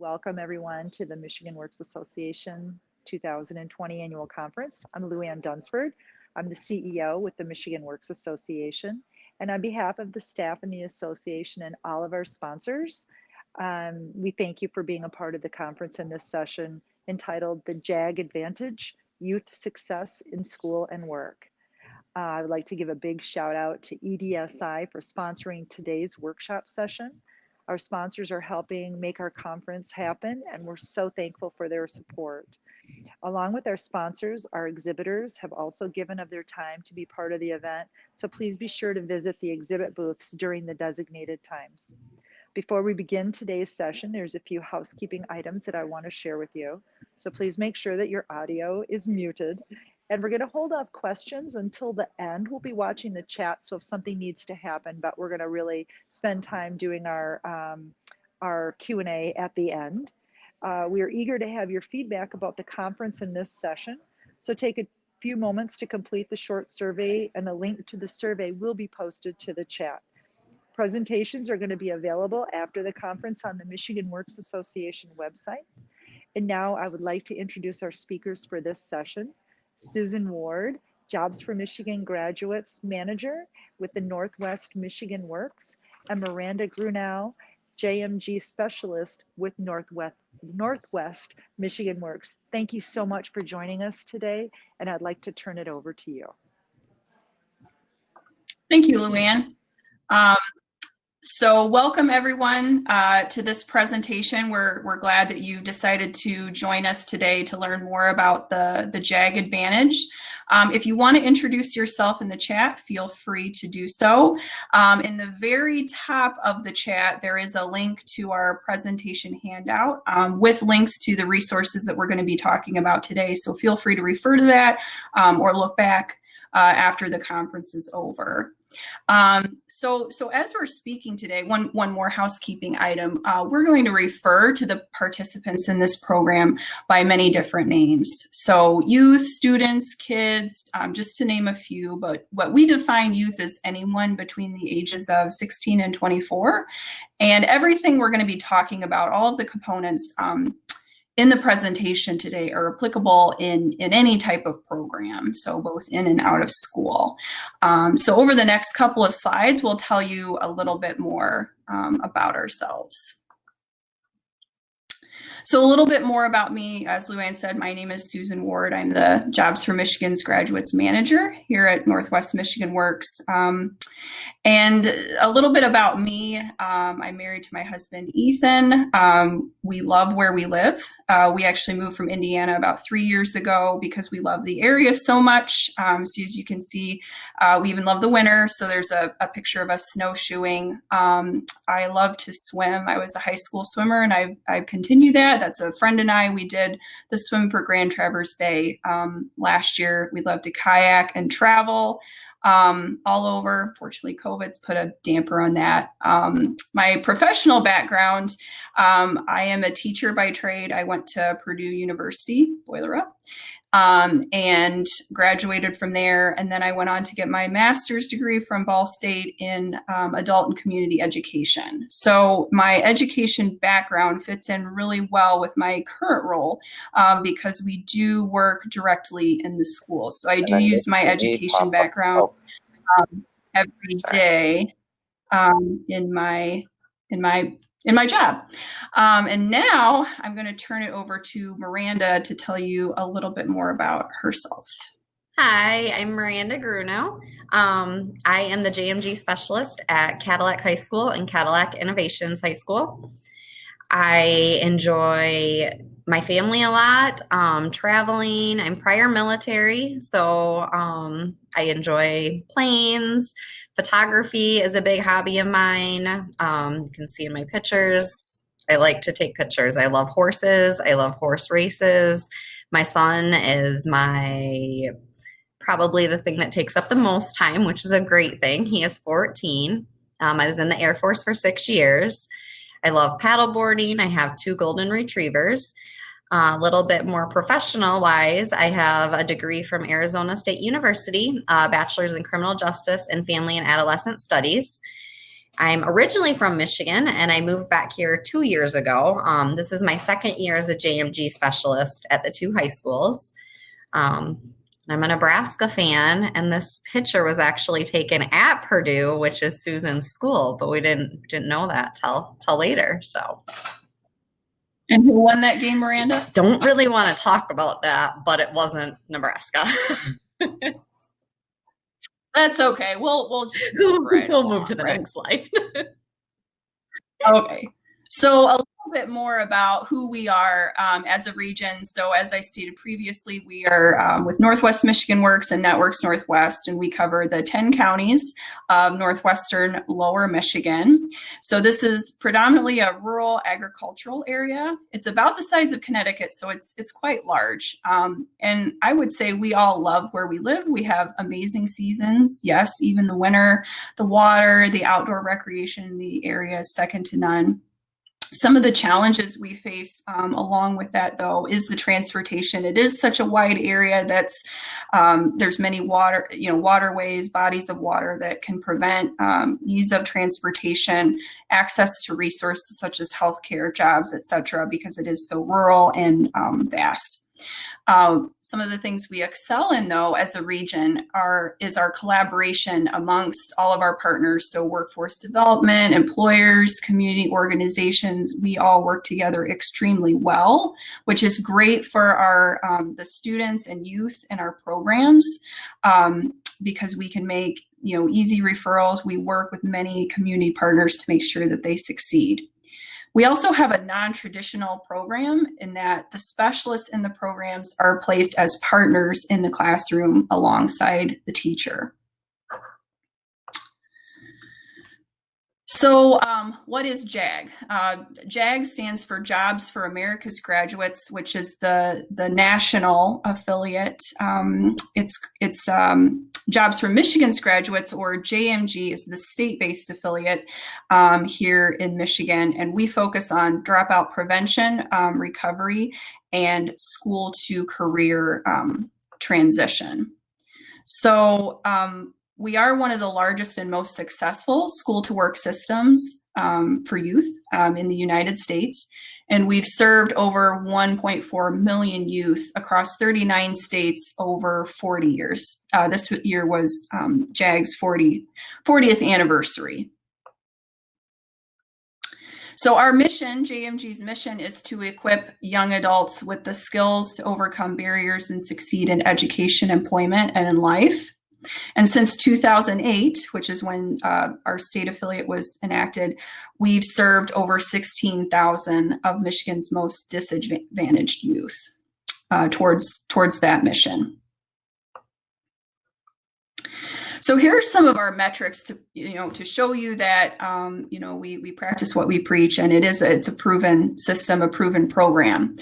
Welcome everyone to the Michigan Works Association 2020 Annual Conference. I'm Luann Dunsford. I'm the CEO with the Michigan Works Association. And on behalf of the staff and the association and all of our sponsors, we thank you for being a part of the conference in this session entitled the JAG Advantage, Youth Success in School and Work. I would like to give a big shout out to EDSI for sponsoring today's workshop session. Our sponsors are helping make our conference happen, and we're so thankful for their support. Along with our sponsors, our exhibitors have also given of their time to be part of the event, so please be sure to visit the exhibit booths during the designated times. Before we begin today's session, there's a few housekeeping items that I want to share with you. So please make sure that your audio is muted. And we're going to hold off questions until the end. We'll be watching the chat, so if something needs to happen, but we're going to really spend time doing our Q&A at the end. We are eager to have your feedback about the conference in this session. So take a few moments to complete the short survey, and a link to the survey will be posted to the chat. Presentations are going to be available after the conference on the Michigan Works Association website. And now I would like to introduce our speakers for this session. Susan Ward, Jobs for Michigan Graduates Manager with the Northwest Michigan Works, and Miranda Grunow, JMG Specialist with Northwest Michigan Works. Thank you so much for joining us today, and I'd like to turn it over to you. Thank you, Luann. So welcome everyone to this presentation. We're glad that you decided to join us today to learn more about the JAG Advantage. If you want to introduce yourself in the chat, feel free to do so. In the very top of the chat, there is a link to our presentation handout with links to the resources that we're going to be talking about today. So feel free to refer to that or look back after the conference is over. So as we're speaking today, one more housekeeping item, we're going to refer to the participants in this program by many different names. So youth, students, kids, just to name a few, but what we define youth as anyone between the ages of 16 and 24. And everything we're going to be talking about, all of the components in the presentation today are applicable in any type of program, so both in and out of school. So over the next couple of slides, we'll tell you a little bit more about ourselves. So a little bit more about me. As Luann said, my name is Susan Ward. I'm the Jobs for Michigan's Graduates Manager here at Northwest Michigan Works. And a little bit about me, I'm married to my husband, Ethan. We love where we live. We actually moved from Indiana about 3 years ago because we love the area so much. So as you can see, we even love the winter. So there's a picture of us snowshoeing. I love to swim. I was a high school swimmer and I continue that. That's a friend and I. We did the swim for Grand Traverse Bay last year. We love to kayak and travel all over. Fortunately, COVID's put a damper on that. My professional background, I am a teacher by trade. I went to Purdue University, Boiler Up, and graduated from there. And then I went on to get my master's degree from Ball State in adult and community education. So my education background fits in really well with my current role because we do work directly in the schools. So I do use my education background every day in my job. And now I'm going to turn it over to Miranda to tell you a little bit more about herself. Hi, I'm Miranda Grunow. I am the JMG specialist at Cadillac High School and Cadillac Innovations High School. I enjoy my family a lot, traveling. I'm prior military, so I enjoy planes. Photography is a big hobby of mine. You can see in my pictures, I like to take pictures. I love horses. I love horse races. My son is probably the thing that takes up the most time, which is a great thing. He is 14. I was in the Air Force for 6 years. I love paddleboarding. I have 2 golden retrievers. A little bit more professional wise, I have a degree from Arizona State University, a bachelor's in criminal justice and family and adolescent studies. I'm originally from Michigan, and I moved back here 2 years ago. This is my second year as a JMG specialist at the two high schools. I'm a Nebraska fan, and this picture was actually taken at Purdue, which is Susan's school, but we didn't know that till later. So, And who won that game, Miranda? don't really want to talk about that, but it wasn't Nebraska. That's okay. We'll just we'll move to the next slide. Okay. So a little bit more about who we are as a region. So as I stated previously, we are with Northwest Michigan Works and Networks Northwest, and we cover the 10 counties of northwestern lower Michigan. So this is predominantly a rural agricultural area. It's about the size of Connecticut, so it's quite large. And I would say we all love where we live. We have amazing seasons. Yes, even the winter, the water, the outdoor recreation in the area is second to none. Some of the challenges we face along with that, though, is the transportation. It is such a wide area that's there's many waterways, bodies of water that can prevent ease of transportation, access to resources such as healthcare, jobs, etc., because it is so rural and vast. Some of the things we excel in, though, as a region is our collaboration amongst all of our partners. So workforce development, employers, community organizations, we all work together extremely well, which is great for our the students and youth in our programs because we can make easy referrals. We work with many community partners to make sure that they succeed. We also have a non-traditional program in that the specialists in the programs are placed as partners in the classroom alongside the teacher. So what is JAG? JAG stands for Jobs for America's Graduates, which is the national affiliate. It's Jobs for Michigan's Graduates, or JMG, is the state-based affiliate here in Michigan. And we focus on dropout prevention, recovery, and school to career transition. So we are one of the largest and most successful school-to-work systems for youth in the United States. And we've served over 1.4 million youth across 39 states over 40 years. This year was JAG's 40th anniversary. So our mission, JMG's mission, is to equip young adults with the skills to overcome barriers and succeed in education, employment, and in life. And since 2008, which is when our state affiliate was enacted, we've served over 16,000 of Michigan's most disadvantaged youth towards that mission. So here are some of our metrics to show you that we practice what we preach, and it's a proven system, a proven program.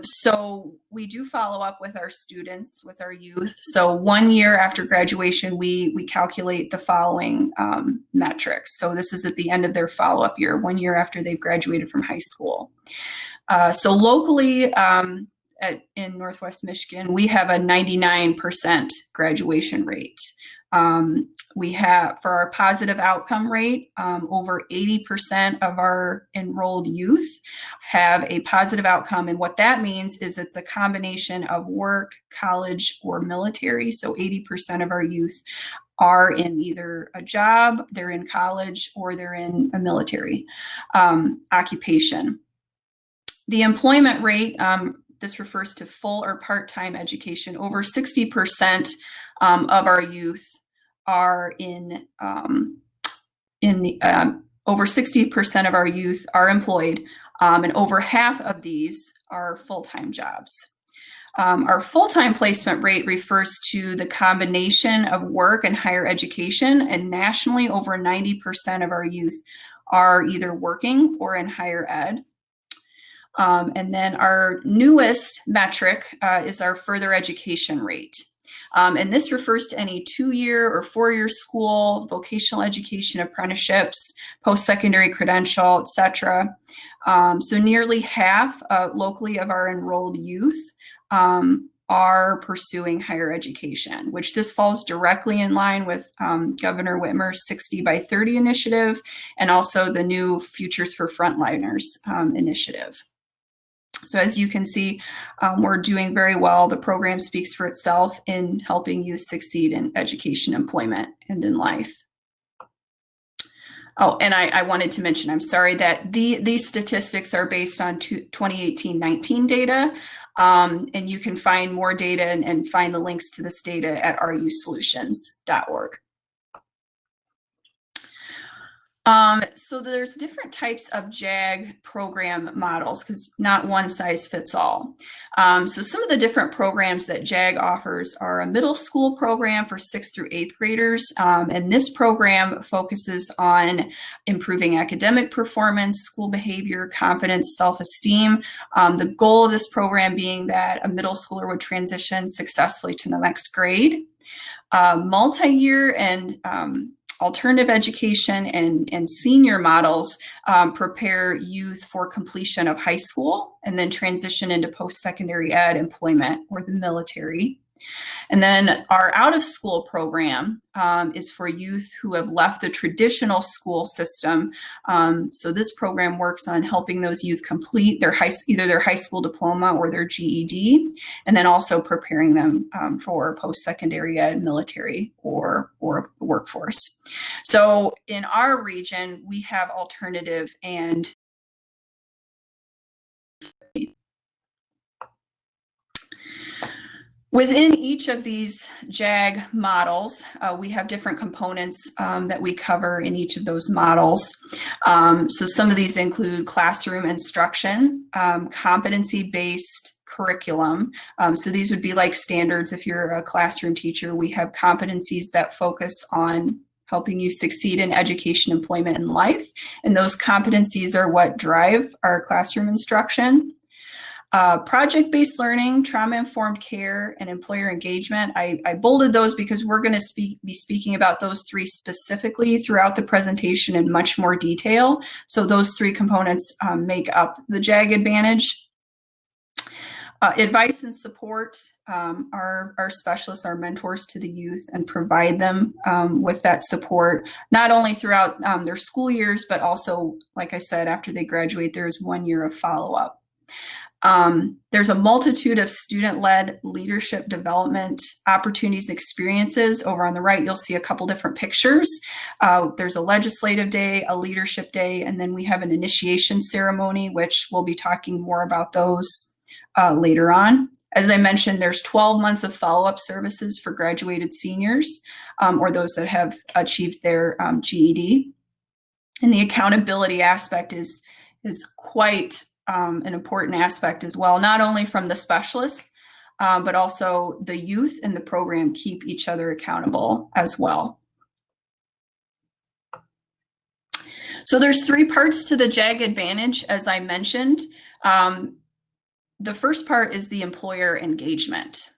So we do follow up with our students, with our youth. So 1 year after graduation, we calculate the following metrics. So this is at the end of their follow-up year, 1 year after they've graduated from high school. So locally in Northwest Michigan, we have a 99% graduation rate. We have, for our positive outcome rate, over 80% of our enrolled youth have a positive outcome. And what that means is it's a combination of work, college, or military. So 80% of our youth are in either a job, they're in college, or they're in a military occupation. The employment rate, this refers to full or part-time education. Over 60% of our youth are over 60% of our youth are employed, and over half of these are full-time jobs. Our full-time placement rate refers to the combination of work and higher education, and nationally, over 90% of our youth are either working or in higher ed. And then our newest metric is our further education rate. And this refers to any 2-year or 4-year school, vocational education, apprenticeships, post-secondary credential, etc. So nearly half locally of our enrolled youth are pursuing higher education, which this falls directly in line with Governor Whitmer's 60 by 30 initiative and also the new Futures for Frontliners initiative. So as you can see, we're doing very well. The program speaks for itself in helping youth succeed in education, employment, and in life. Oh, and I wanted to mention, I'm sorry, that these statistics are based on 2018-19 data, and you can find more data and find the links to this data at rusolutions.org. So there's different types of JAG program models because not one size fits all. So some of the different programs that JAG offers are a middle school program for 6th through 8th graders. And this program focuses on improving academic performance, school behavior, confidence, self-esteem. The goal of this program being that a middle schooler would transition successfully to the next grade. Multi-year and alternative education and senior models prepare youth for completion of high school and then transition into post-secondary ed, employment, or the military. And then our out-of-school program is for youth who have left the traditional school system. So this program works on helping those youth complete their either their high school diploma or their GED, and then also preparing them for post-secondary ed, military, or workforce. So in our region, we have alternative and within each of these JAG models, we have different components that we cover in each of those models. So some of these include classroom instruction, competency-based curriculum. So these would be like standards. If you're a classroom teacher, we have competencies that focus on helping you succeed in education, employment, and life. And those competencies are what drive our classroom instruction. Project-based learning, trauma-informed care, and employer engagement. I bolded those because we're going to be speaking about those three specifically throughout the presentation in much more detail. So those three components make up the JAG Advantage. Advice and support, our specialists are mentors to the youth and provide them with that support, not only throughout their school years, but also, like I said, after they graduate, there's 1 year of follow-up. There's a multitude of student-led leadership development opportunities and experiences. Over on the right, you'll see a couple different pictures. There's a legislative day, a leadership day, and then we have an initiation ceremony, which we'll be talking more about those later on. As I mentioned, there's 12 months of follow-up services for graduated seniors or those that have achieved their GED. And the accountability aspect is quite an important aspect as well, not only from the specialists, but also the youth and the program keep each other accountable as well. So there's three parts to the JAG Advantage, as I mentioned. The first part is the employer engagement.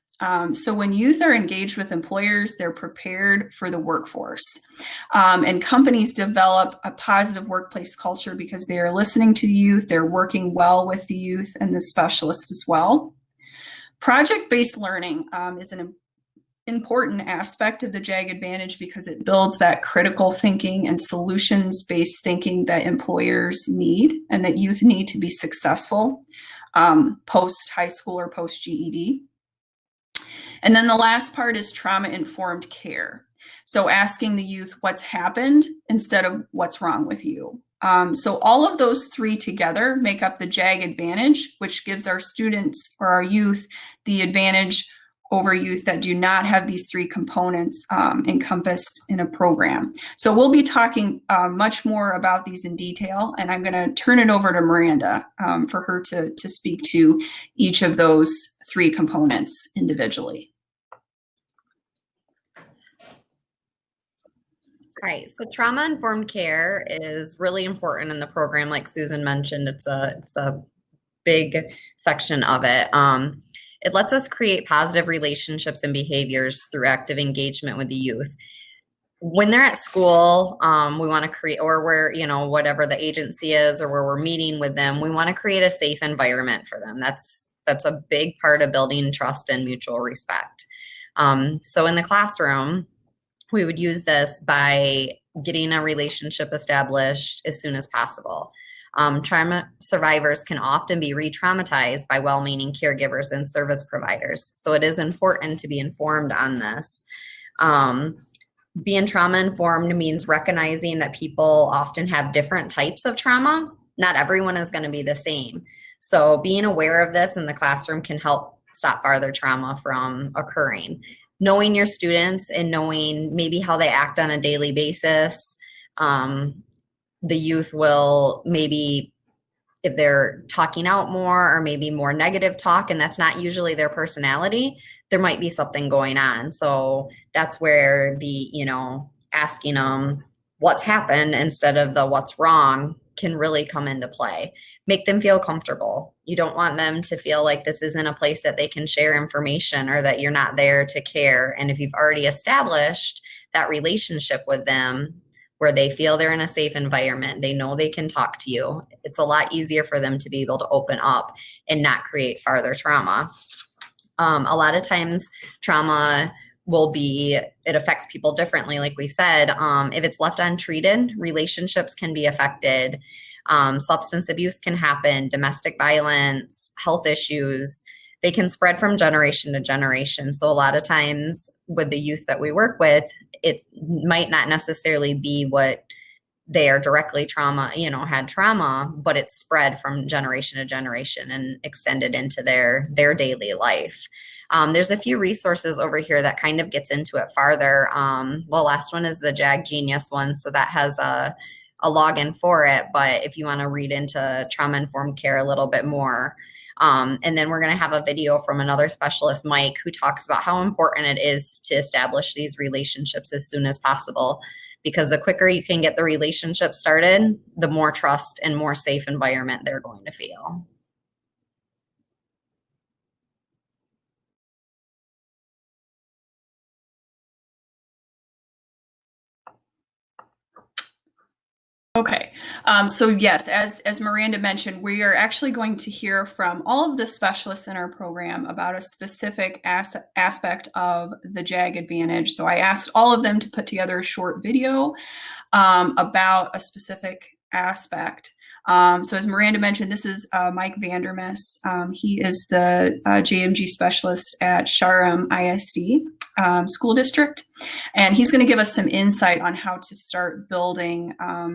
So when youth are engaged with employers, they're prepared for the workforce. And companies develop a positive workplace culture because they are listening to the youth, they're working well with the youth and the specialists as well. Project-based learning is an important aspect of the JAG Advantage because it builds that critical thinking and solutions-based thinking that employers need and that youth need to be successful post-high school or post-GED. And then the last part is trauma-informed care. So asking the youth what's happened instead of what's wrong with you. So all of those three together make up the JAG Advantage, which gives our students or our youth the advantage over youth that do not have these three components encompassed in a program. So we'll be talking much more about these in detail, and I'm going to turn it over to Miranda for her to speak to each of those three components individually. Right. So trauma-informed care is really important in the program. Like Susan mentioned, it's a big section of it. It lets us create positive relationships and behaviors through active engagement with the youth. When they're at school, we want to create, or where, whatever the agency is or where we're meeting with them, we want to create a safe environment for them. That's That's a big part of building trust and mutual respect. So in the classroom, we would use this by getting a relationship established as soon as possible. Trauma survivors can often be re-traumatized by well-meaning caregivers and service providers. So it is important to be informed on this. Being trauma informed means recognizing that people often have different types of trauma. Not everyone is going to be the same. So being aware of this in the classroom can help stop farther trauma from occurring. Knowing your students and knowing maybe how they act on a daily basis, the youth will maybe, if they're talking out more or maybe more negative talk, and that's not usually their personality, there might be something going on. So that's where the, asking them what's happened instead of the what's wrong can really come into play. Make them feel comfortable. You don't want them to feel like this isn't a place that they can share information or that you're not there to care. And if you've already established that relationship with them where they feel they're in a safe environment, they know they can talk to you, it's a lot easier for them to be able to open up and not create farther trauma. A lot of times trauma it affects people differently. Like we said, if it's left untreated, relationships can be affected. Substance abuse can happen, domestic violence, health issues, they can spread from generation to generation. So a lot of times with the youth that we work with, it might not necessarily be what they are directly had trauma, but it's spread from generation to generation and extended into their daily life. There's a few resources over here that kind of gets into it farther. Last one is the JAG Genius one. So that has a login for it. But if you want to read into trauma-informed care a little bit more, and then we're going to have a video from another specialist, Mike, who talks about how important it is to establish these relationships as soon as possible. Because the quicker you can get the relationship started, the more trust and more safe environment they're going to feel. Okay, so yes, as Miranda mentioned, we are actually going to hear from all of the specialists in our program about a specific aspect of the JAG Advantage. So I asked all of them to put together a short video about a specific aspect. So as Miranda mentioned, this is Mike Vandermis. He is the JMG specialist at Shahram ISD school district. And he's going to give us some insight on how to start building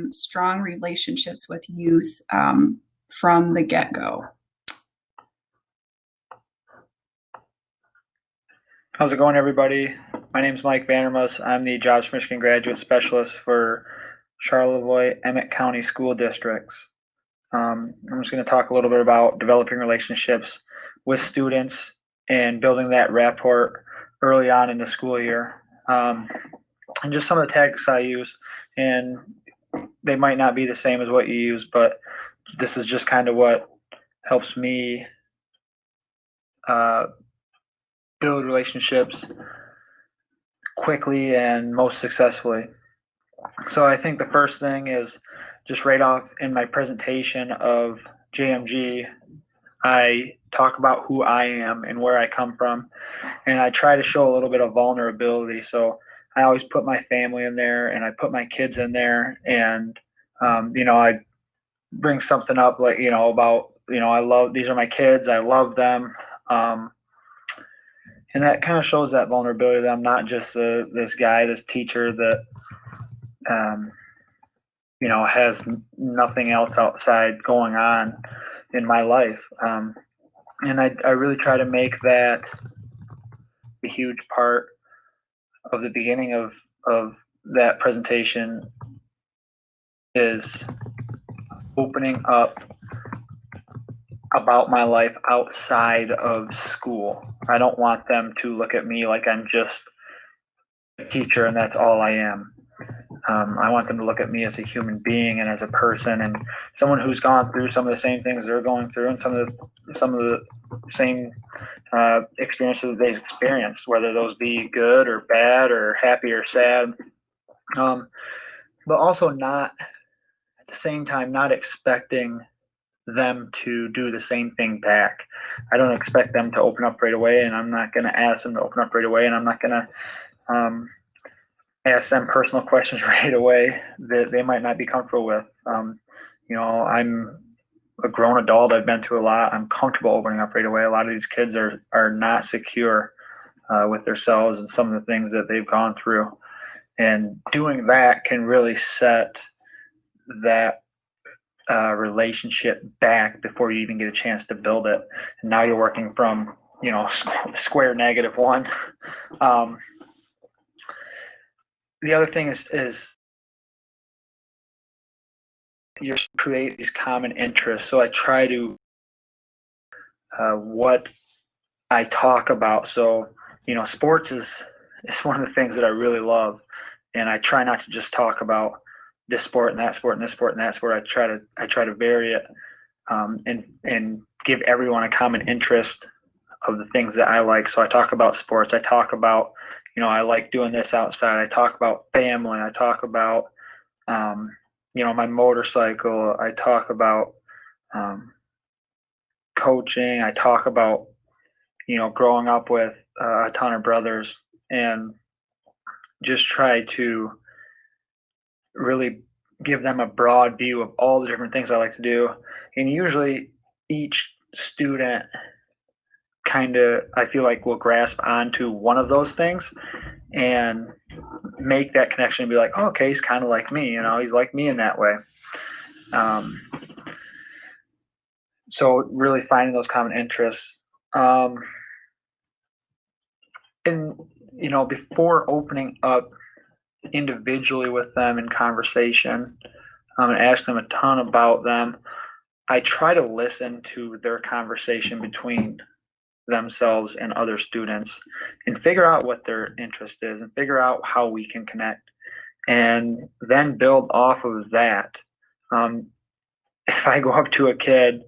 strong relationships with youth from the get-go. How's it going, everybody? My name is Mike Vandermus. I'm the Jobs for Michigan Graduate Specialist for Charlevoix Emmett County School Districts. I'm just going to talk a little bit about developing relationships with students and building that rapport early on in the school year. And just some of the tactics I use, and they might not be the same as what you use, but this is just kind of what helps me build relationships quickly and most successfully. So I think the first thing is just right off in my presentation of JMG, I talk about who I am and where I come from, and I try to show a little bit of vulnerability. So I always put my family in there, and I put my kids in there, and I bring something up like about I love, these are my kids, I love them, and that kind of shows that vulnerability, that I'm not just this guy, this teacher that has nothing else outside going on in my life. And I really try to make that a huge part of the beginning of that presentation, is opening up about my life outside of school. I don't want them to look at me like I'm just a teacher and that's all I am. I want them to look at me as a human being and as a person, and someone who's gone through some of the same things they're going through, and some of the same experiences that they've experienced, whether those be good or bad or happy or sad. But also not, at the same time, not expecting them to do the same thing back. I don't expect them to open up right away, and I'm not going to ask them to open up right away, and I'm not going to ask them personal questions right away that they might not be comfortable with. I'm a grown adult. I've been through a lot. I'm comfortable opening up right away. A lot of these kids are not secure with themselves and some of the things that they've gone through. And doing that can really set that relationship back before you even get a chance to build it. And now you're working from, square -1. The other thing is you create these common interests. So I try to what I talk about. So, sports is one of the things that I really love. And I try not to just talk about this sport and that sport and this sport and that sport. I try to vary it and give everyone a common interest of the things that I like. So I talk about sports. I talk about, I like doing this outside. I talk about family. I talk about, my motorcycle. I talk about coaching. I talk about, growing up with a ton of brothers, and just try to really give them a broad view of all the different things I like to do. And usually each student I feel like will grasp onto one of those things and make that connection and be like, oh, okay, he's kind of like me, he's like me in that way. So really finding those common interests. And, before opening up individually with them in conversation and ask them a ton about them, I try to listen to their conversation between themselves and other students and figure out what their interest is and figure out how we can connect, and then build off of that. If I go up to a kid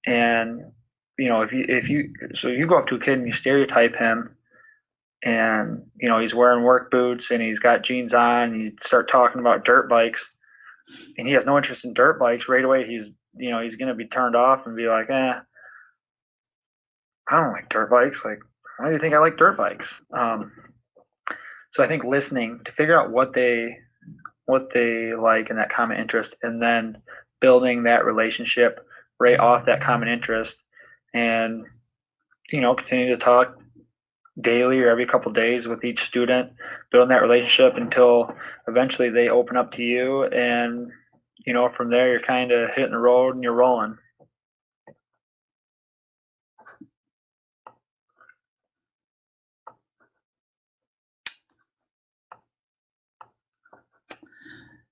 and, if you go up to a kid and you stereotype him, and he's wearing work boots and he's got jeans on, and you start talking about dirt bikes and he has no interest in dirt bikes, right away he's going to be turned off and be like, I don't like dirt bikes. Like, why do you think I like dirt bikes? So I think listening to figure out what they like and that common interest, and then building that relationship right off that common interest, and continue to talk daily or every couple of days with each student, building that relationship until eventually they open up to you, and from there you're kind of hitting the road and you're rolling.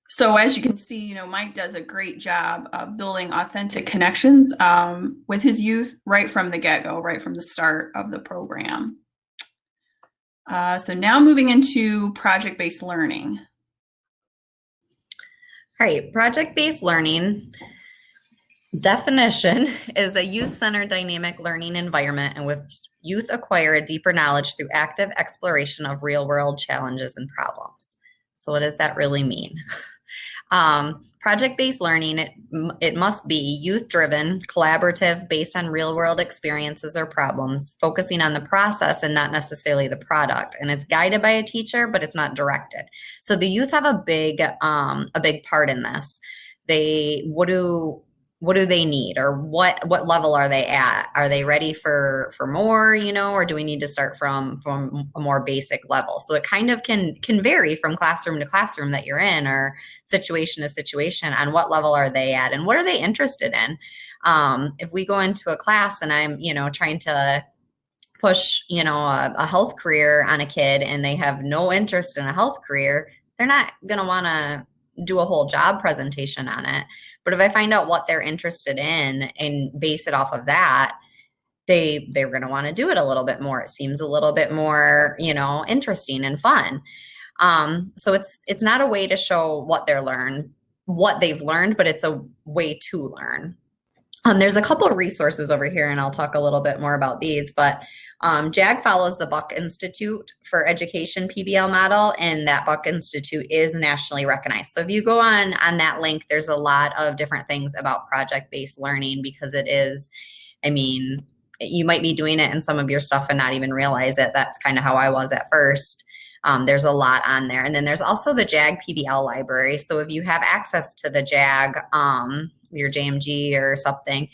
So as you can see, Mike does a great job of building authentic connections with his youth right from the get-go, right from the start of the program. So now moving into project-based learning. All right, project-based learning definition is a youth-centered dynamic learning environment in which youth acquire a deeper knowledge through active exploration of real-world challenges and problems. So what does that really mean? Project-based learning, it must be youth-driven, collaborative, based on real-world experiences or problems, focusing on the process and not necessarily the product. And it's guided by a teacher, but it's not directed. So the youth have a big part in this. What do they need, or what level are they at? Are they ready for more, or do we need to start from a more basic level? So it kind of can vary from classroom to classroom that you're in, or situation to situation, on what level are they at and what are they interested in. If we go into a class and I'm, trying to push, a health career on a kid and they have no interest in a health career, they're not going to want to do a whole job presentation on it. But if I find out what they're interested in and base it off of that, they're going to want to do it a little bit more. It seems a little bit more, interesting and fun. So it's not a way to show what they've learned, but it's a way to learn. There's a couple of resources over here, and I'll talk a little bit more about these, but JAG follows the Buck Institute for Education PBL model, and that Buck Institute is nationally recognized. So if you go on that link, there's a lot of different things about project-based learning, because it is, I mean, you might be doing it in some of your stuff and not even realize it. That's kind of how I was at first. There's a lot on there. And then there's also the JAG PBL library. So if you have access to the JAG, your JMG or something,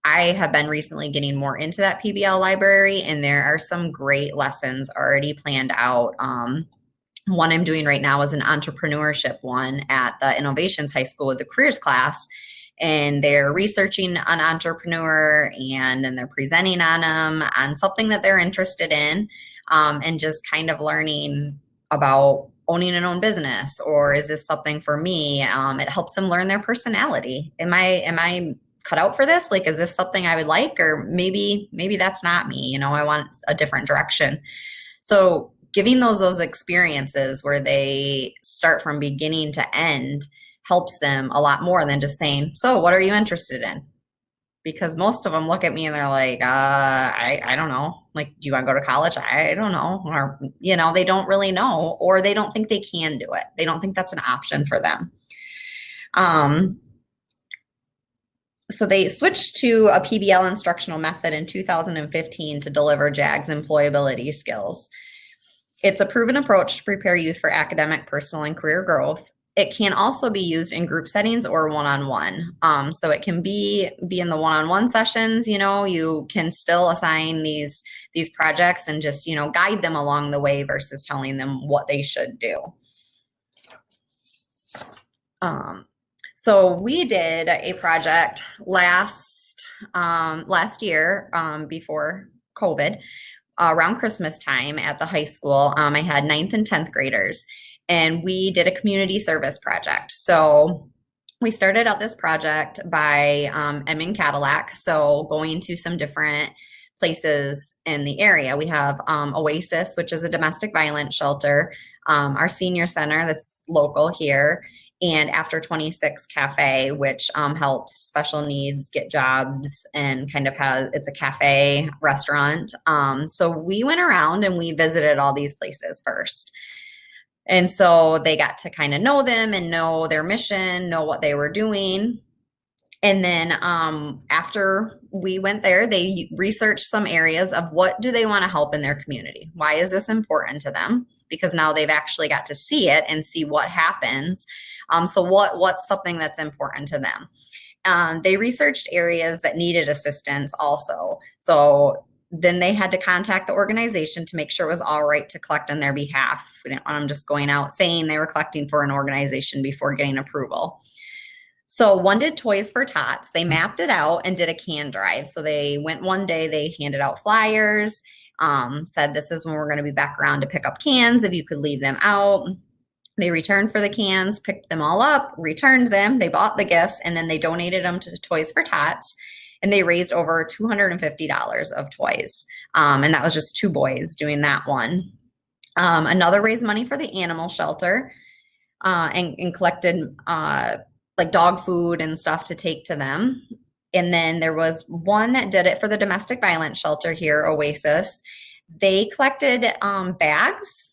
I have been recently getting more into that PBL library, and there are some great lessons already planned out. One I'm doing right now is an entrepreneurship one at the Innovations High School with the careers class. And they're researching an entrepreneur, and then they're presenting on them on something that they're interested in, and just kind of learning about owning an own business, or is this something for me? It helps them learn their personality. Am I cut out for this? Like, is this something I would like, or maybe that's not me, you know, I want a different direction. So giving those experiences where they start from beginning to end helps them a lot more than just saying, so what are you interested in? Because most of them look at me and they're like, I don't know. Like, do you want to go to college? I don't know. Or, you know, they don't really know, or they don't think they can do it. They don't think that's an option for them. So they switched to a PBL instructional method in 2015 to deliver JAG's employability skills. It's a proven approach to prepare youth for academic, personal, and career growth. It can also be used in group settings or one-on-one. So it can be in the one-on-one sessions, you know, you can still assign these projects and just, you know, guide them along the way versus telling them what they should do. So we did a project last year before COVID, around Christmas time at the high school. I had 9th and 10th graders, and we did a community service project. So we started out this project by Emming Cadillac, so going to some different places in the area. We have Oasis, which is a domestic violence shelter, our senior center that's local here, and After 26 Cafe, which helps special needs get jobs and kind of it's a cafe restaurant. So we went around and we visited all these places first. And so they got to kind of know them and know their mission, know what they were doing. And then after we went there, they researched some areas of what do they want to help in their community? Why is this important to them? Because now they've actually got to see it and see what happens. So what's something that's important to them? They researched areas that needed assistance also. So then they had to contact the organization to make sure it was all right to collect on their behalf. We didn't want them just going out saying they were collecting for an organization before getting approval. So one did Toys for Tots. They mapped it out and did a can drive. So they went one day, they handed out flyers, said this is when we're going to be back around to pick up cans, if you could leave them out. They returned for the cans, picked them all up, returned them, they bought the gifts, and then they donated them to Toys for Tots. And they raised over $250 of toys. And that was just 2 boys doing that one. Another raised money for the animal shelter and collected like dog food and stuff to take to them. And then there was one that did it for the domestic violence shelter here, Oasis. They collected bags.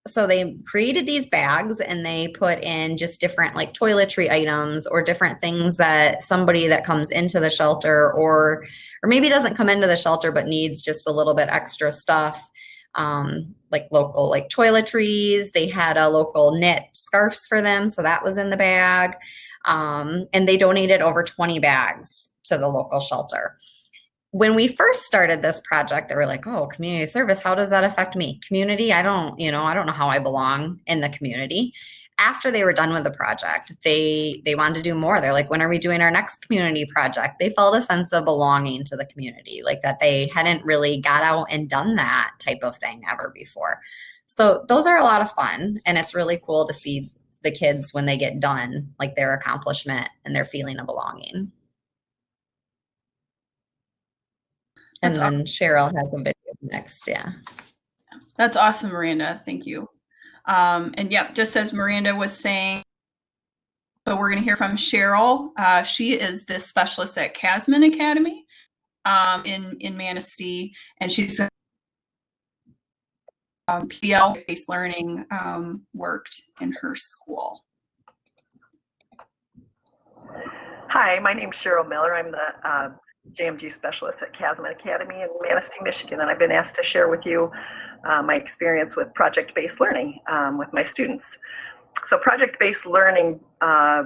So they created these bags and they put in just different like toiletry items or different things that somebody that comes into the shelter or maybe doesn't come into the shelter but needs just a little bit extra stuff, like local like toiletries. They had a local knit scarves for them, so that was in the bag. And they donated over 20 bags to the local shelter. When we first started this project, they were like, oh, community service, how does that affect me? Community, I don't know how I belong in the community. After they were done with the project, they wanted to do more. They're like, when are we doing our next community project? They felt a sense of belonging to the community, like that they hadn't really got out and done that type of thing ever before. So those are a lot of fun. And it's really cool to see the kids when they get done, like their accomplishment and their feeling of belonging. And then Cheryl has a video next. Yeah. That's awesome, Miranda. Thank you. And yep, just as Miranda was saying, So we're going to hear from Cheryl. She is the specialist at Casman Academy in Manistee, and she's PBL-based learning worked in her school. Hi, my name's Cheryl Miller. I'm the JMG specialist at Casman Academy in Manistee, Michigan, and I've been asked to share with you my experience with project-based learning with my students. So project-based learning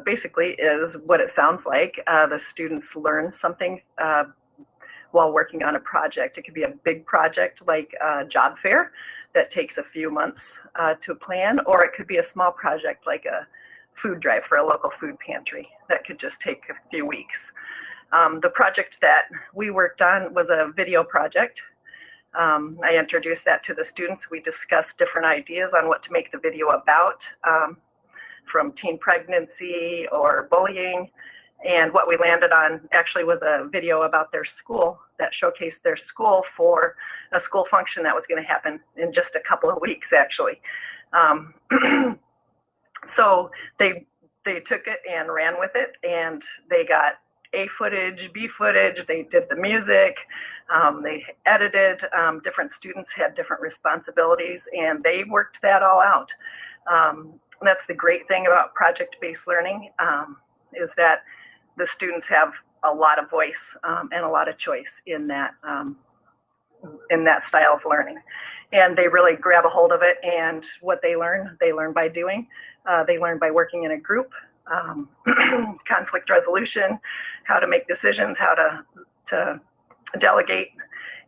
basically is what it sounds like. The students learn something while working on a project. It could be a big project like a job fair that takes a few months to plan, or it could be a small project like a food drive for a local food pantry that could just take a few weeks. The project that we worked on was a video project. I introduced that to the students. We discussed different ideas on what to make the video about, from teen pregnancy or bullying. And what we landed on actually was a video about their school that showcased their school for a school function that was going to happen in just a couple of weeks, actually. So they took it and ran with it, and they got A footage, B footage, they did the music, they edited, different students had different responsibilities, and they worked that all out. That's the great thing about project-based learning, is that the students have a lot of voice and a lot of choice in that style of learning. And they really grab a hold of it, and what they learn by doing. They learn by working in a group, conflict resolution, how to make decisions, how to delegate.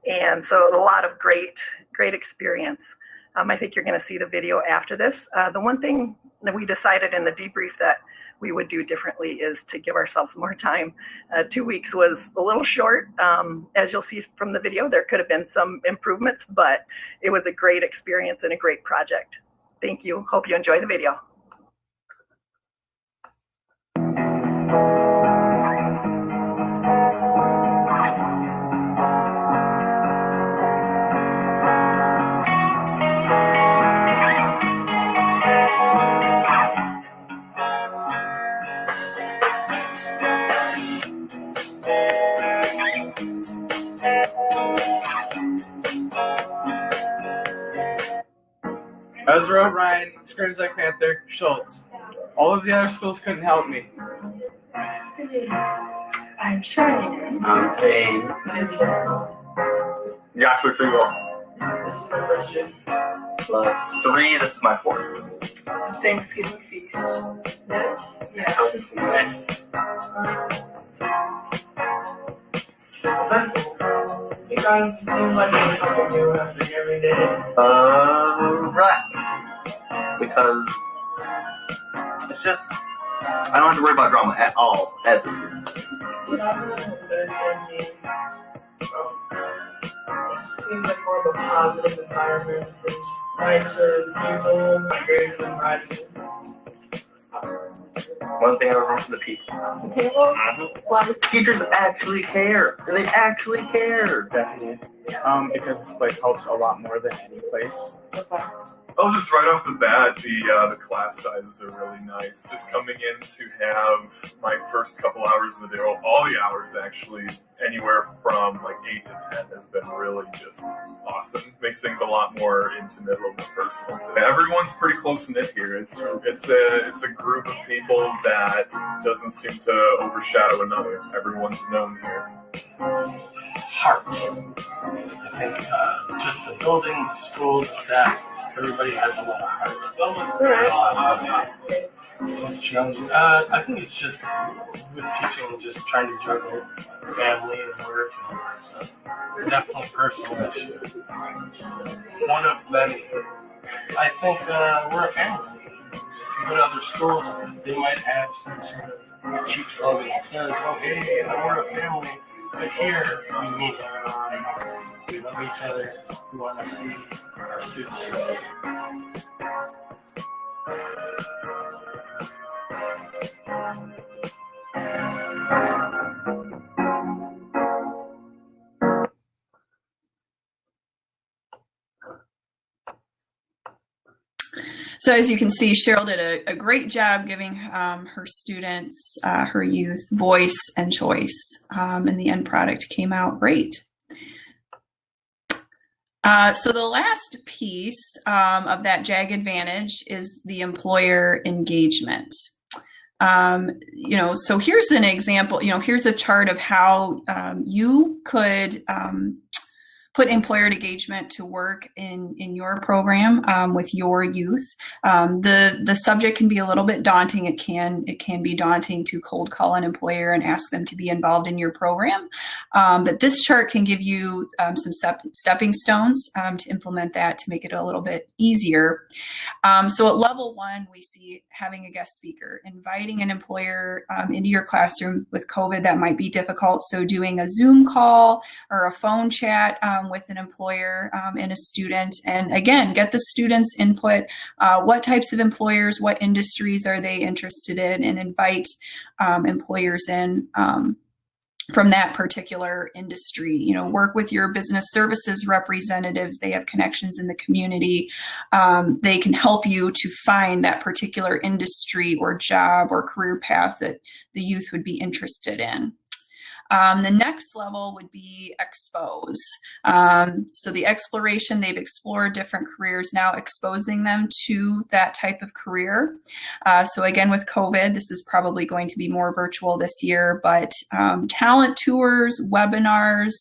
And so a lot of great experience. I think you're going to see the video after this. The one thing that we decided in the debrief that we would do differently is to give ourselves more time. 2 weeks was a little short. As you'll see from the video, there could have been some improvements, but it was a great experience and a great project. Thank you. Hope you enjoy the video. Ezra, Ryan, Screams Like Panther, Schultz. All of the other schools couldn't help me. I'm Shane. I'm Zane. Joshua Tringle. This is my first year. Plus 3, this is my 4th. Thanksgiving feast. Yes. Nice. You guys seem like there's something new happening every day. Right. Because it's just, I don't have to worry about drama at all at the school. It seems like more of a positive environment. It's nicer people, great environment. One thing I learned from the people. Teachers actually care. And they actually care. Definitely. Because this place helps a lot more than any place. Oh, just right off the bat, the class sizes are really nice. Just coming in to have my first couple hours of the day, all the hours actually, anywhere from like 8 to 10 has been really just awesome. Makes things a lot more intimate, a little more personal. Everyone's pretty close knit here. It's a group of people that doesn't seem to overshadow another. Everyone's known here. Heart. I think just the building, the school, the staff, everybody has a lot of heart. I think it's just with teaching, just trying to juggle family and work and all that stuff. Definitely personal issue. One of many. I think we're a family. If you go to other schools, they might have some sort of cheap slogan that says, "Oh, hey, we're a family." But here, we mean it. We love each other. We want to see our students succeed. So as you can see, Cheryl did a great job giving her students, her youth, voice and choice, and the end product came out great. So the last piece of that JAG Advantage is the employer engagement. So here's an example, here's a chart of how you could put employer engagement to work in your program with your youth. The subject can be a little bit daunting. It can be daunting to cold call an employer and ask them to be involved in your program. But this chart can give you some stepping stones to implement that to make it a little bit easier. So at level 1, we see having a guest speaker, inviting an employer into your classroom. With COVID, that might be difficult. So doing a Zoom call or a phone chat with an employer and a student, and again, get the students' input. What types of employers, what industries are they interested in, and invite employers in from that particular industry. Work with your business services representatives. They have connections in the community. They can help you to find that particular industry or job or career path that the youth would be interested in. The next level would be expose. So the exploration, they've explored different careers, now exposing them to that type of career. So again, with COVID, this is probably going to be more virtual this year, but talent tours, webinars,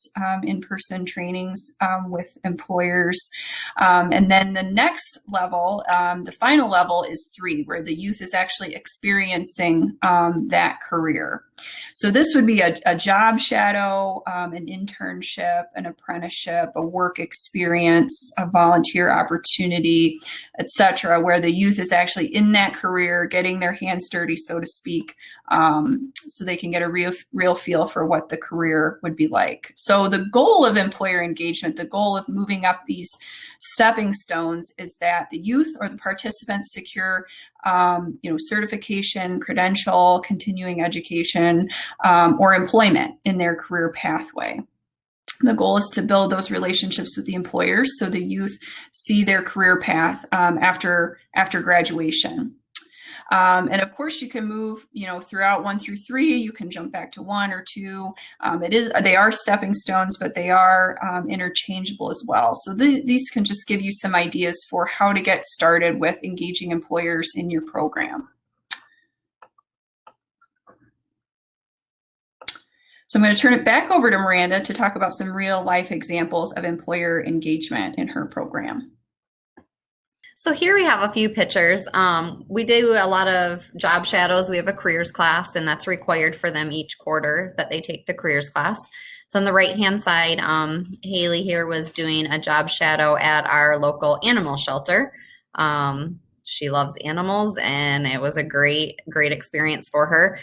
in-person trainings with employers. And then the next level, the final level is 3, where the youth is actually experiencing that career. So this would be a job shadow, an internship, an apprenticeship, a work experience, a volunteer opportunity, etc., where the youth is actually in that career, getting their hands dirty, so to speak, so they can get a real feel for what the career would be like. So the goal of employer engagement, the goal of moving up these stepping stones, is that the youth or the participants secure certification, credential, continuing education, or employment in their career pathway. The goal is to build those relationships with the employers so the youth see their career path after graduation. And of course, you can move, throughout 1 through 3. You can jump back to 1 or 2. They are stepping stones, but they are interchangeable as well. So these can just give you some ideas for how to get started with engaging employers in your program. So I'm going to turn it back over to Miranda to talk about some real life examples of employer engagement in her program. So here we have a few pictures. We do a lot of job shadows. We have a careers class, and that's required for them each quarter that they take the careers class. So on the right-hand side, Haley here was doing a job shadow at our local animal shelter. She loves animals, and it was a great experience for her.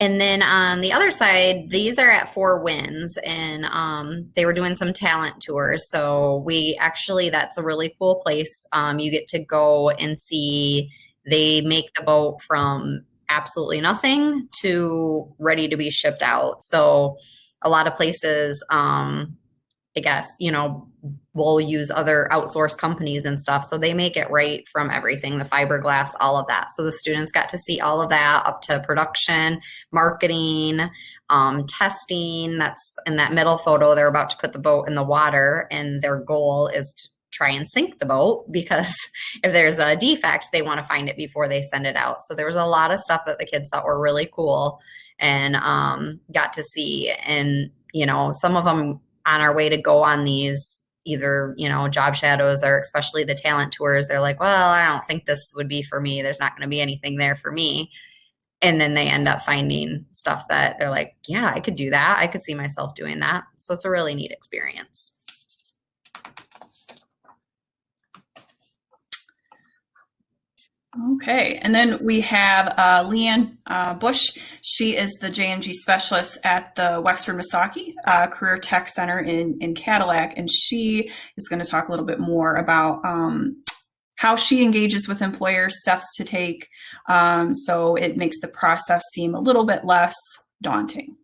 And then on the other side, these are at 4 Winds, and they were doing some talent tours. So that's a really cool place. You get to go and see, they make the boat from absolutely nothing to ready to be shipped out. So a lot of places, I guess, we'll use other outsourced companies and stuff. So they make it right from everything, the fiberglass, all of that. So the students got to see all of that up to production, marketing, testing. That's in that middle photo. They're about to put the boat in the water, and their goal is to try and sink the boat, because if there's a defect, they want to find it before they send it out. So there was a lot of stuff that the kids thought were really cool and got to see. And, some of them on our way to go on these either, job shadows or especially the talent tours, they're like, well, I don't think this would be for me. There's not going to be anything there for me. And then they end up finding stuff that they're like, yeah, I could do that. I could see myself doing that. So it's a really neat experience. Okay, and then we have Leanne Bush. She is the JMG specialist at the Wexford Misaki Career Tech Center in Cadillac, and she is going to talk a little bit more about how she engages with employers, steps to take, so it makes the process seem a little bit less daunting.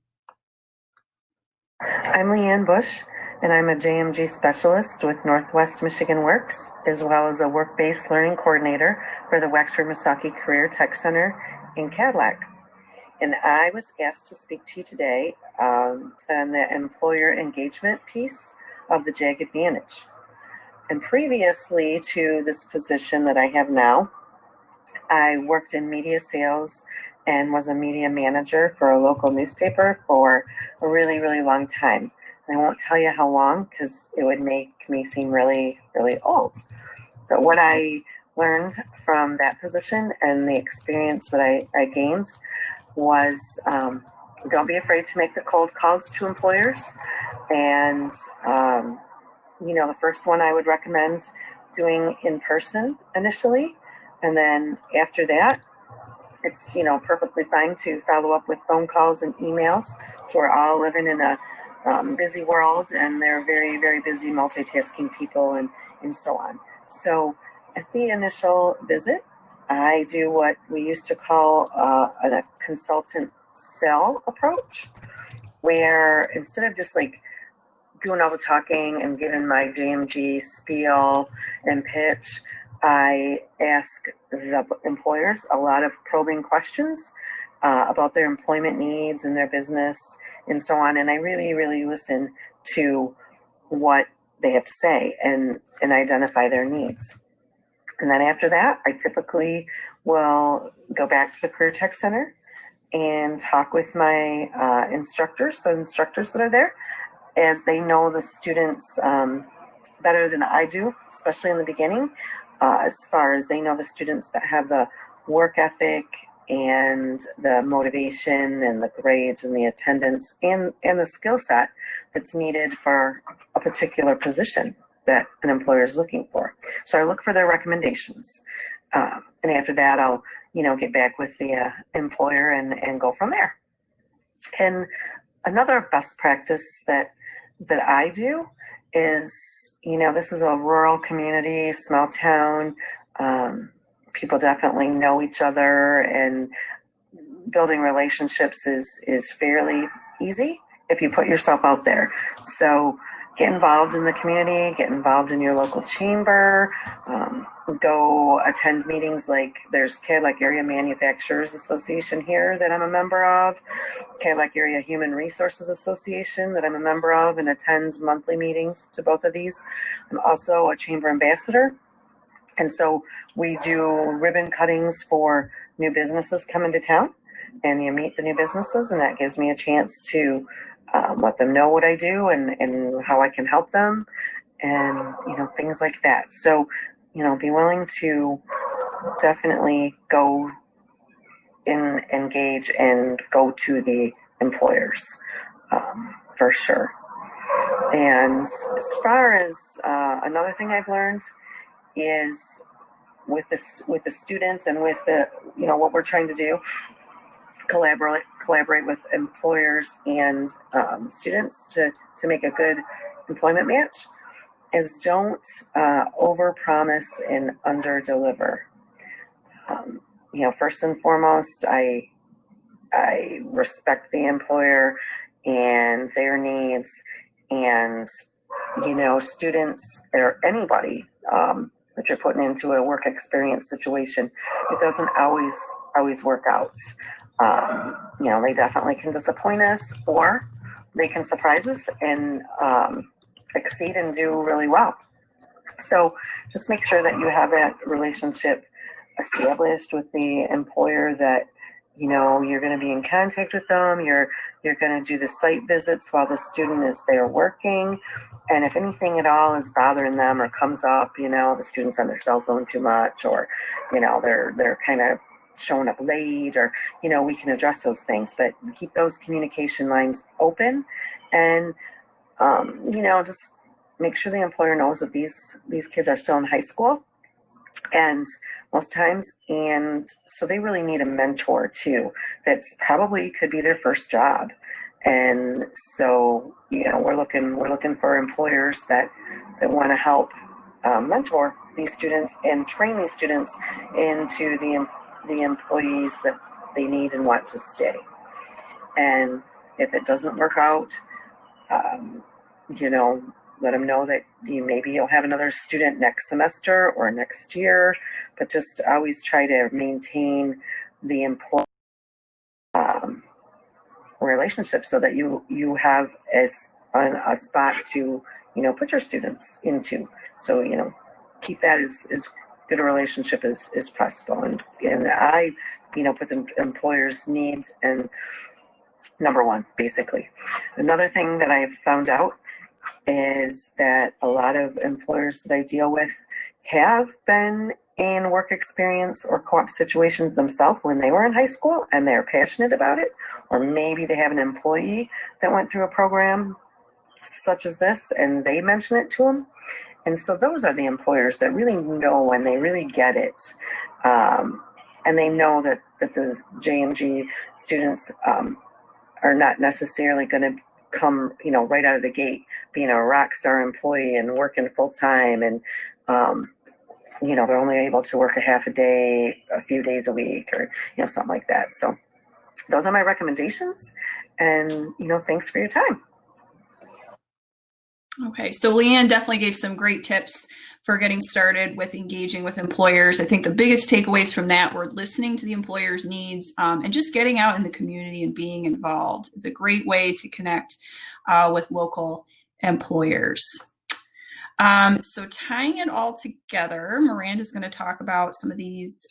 I'm Leanne Bush, and I'm a JMG specialist with Northwest Michigan Works, as well as a work-based learning coordinator for the Wexford-Misaki Career Tech Center in Cadillac. And I was asked to speak to you today on the employer engagement piece of the JAG Advantage. And previously to this position that I have now, I worked in media sales and was a media manager for a local newspaper for a really, really long time. And I won't tell you how long because it would make me seem really, really old. But what I learned from that position and the experience that I gained was don't be afraid to make the cold calls to employers. And, the first one I would recommend doing in person initially. And then after that, it's, perfectly fine to follow up with phone calls and emails. So we're all living in a busy world, and they're very, very busy multitasking people and so on. So at the initial visit, I do what we used to call a consultant sell approach, where instead of just like doing all the talking and giving my JMG spiel and pitch, I ask the employers a lot of probing questions about their employment needs and their business and so on. And I really, really listen to what they have to say and identify their needs. And then after that, I typically will go back to the Career Tech Center and talk with my instructors that are there, as they know the students better than I do, especially in the beginning, as far as they know the students that have the work ethic and the motivation and the grades and the attendance and the skill set that's needed for a particular position that an employer is looking for. So I look for their recommendations. And after that, I'll, get back with the employer and go from there. And another best practice that I do is, this is a rural community, small town. People definitely know each other, and building relationships is fairly easy if you put yourself out there. So get involved in the community, get involved in your local chamber, go attend meetings like there's Cadillac Area Manufacturers Association here that I'm a member of, Cadillac Area Human Resources Association that I'm a member of, and attend monthly meetings to both of these. I'm also a chamber ambassador. And so we do ribbon cuttings for new businesses coming to town, and you meet the new businesses, and that gives me a chance to let them know what I do and how I can help them, and things like that. So be willing to definitely go engage and go to the employers for sure. And as far as another thing I've learned is with the students and with the what we're trying to do, collaborate with employers and students to make a good employment match, is don't overpromise and underdeliver. First and foremost, I respect the employer and their needs, and students or anybody that you're putting into a work experience situation, it doesn't always work out. They definitely can disappoint us, or they can surprise us and exceed and do really well. So just make sure that you have that relationship established with the employer, that you're going to be in contact with them. You're going to do the site visits while the student is there working. And if anything at all is bothering them or comes up, the student's on their cell phone too much, or they're kind of showing up late, or we can address those things, but keep those communication lines open, and just make sure the employer knows that these kids are still in high school, and most times, and so they really need a mentor too. That's probably could be their first job, and so we're looking for employers that want to help mentor these students and train these students into the employees that they need and want to stay. And if it doesn't work out, let them know that maybe you'll have another student next semester or next year, but just always try to maintain the employee relationship so that you have a spot to put your students into. So keep that as good a relationship as possible, and I put the employer's needs and number one, basically. Another thing that I've found out is that a lot of employers that I deal with have been in work experience or co-op situations themselves when they were in high school, and they're passionate about it, or maybe they have an employee that went through a program such as this and they mention it to them. And so those are the employers that really know and they really get it. And they know that the JMG students are not necessarily going to come, right out of the gate being a rock star employee and working full time, and they're only able to work a half a day, a few days a week, or something like that. So those are my recommendations, and thanks for your time. Okay, so Leanne definitely gave some great tips for getting started with engaging with employers. I think the biggest takeaways from that were listening to the employer's needs, and just getting out in the community and being involved is a great way to connect with local employers. So tying it all together, Miranda is going to talk about some of these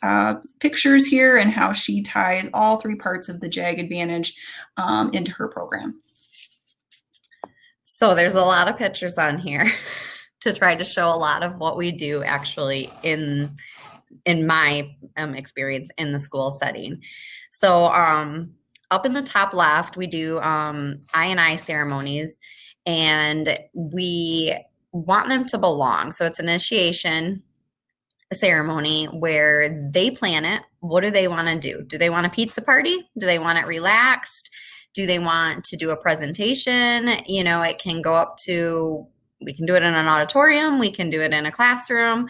pictures here and how she ties all three parts of the JAG Advantage into her program. So there's a lot of pictures on here to try to show a lot of what we do actually in my experience in the school setting. So up in the top left, we do I&I ceremonies, and we want them to belong. So it's an initiation ceremony where they plan it. What do they want to do? Do they want a pizza party? Do they want it relaxed? Do they want to do a presentation? It can go up to, we can do it in an auditorium, we can do it in a classroom.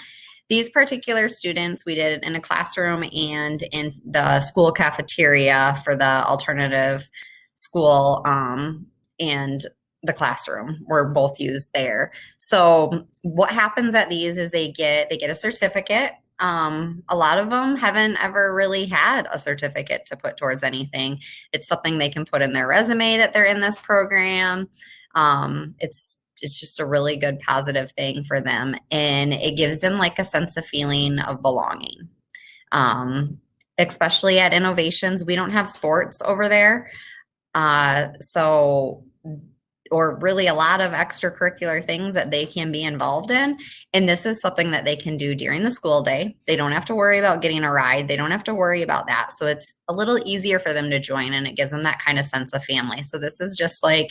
These particular students, we did it in a classroom and in the school cafeteria for the alternative school, and the classroom were both used there. So what happens at these is they get a certificate. A lot of them haven't ever really had a certificate to put towards anything. It's something they can put in their resume that they're in this program. It's just a really good positive thing for them, and it gives them like a sense of feeling of belonging. Especially at Innovations, we don't have sports over there. Or really a lot of extracurricular things that they can be involved in. And this is something that they can do during the school day. They don't have to worry about getting a ride. They don't have to worry about that. So it's a little easier for them to join, and it gives them that kind of sense of family. So this is just like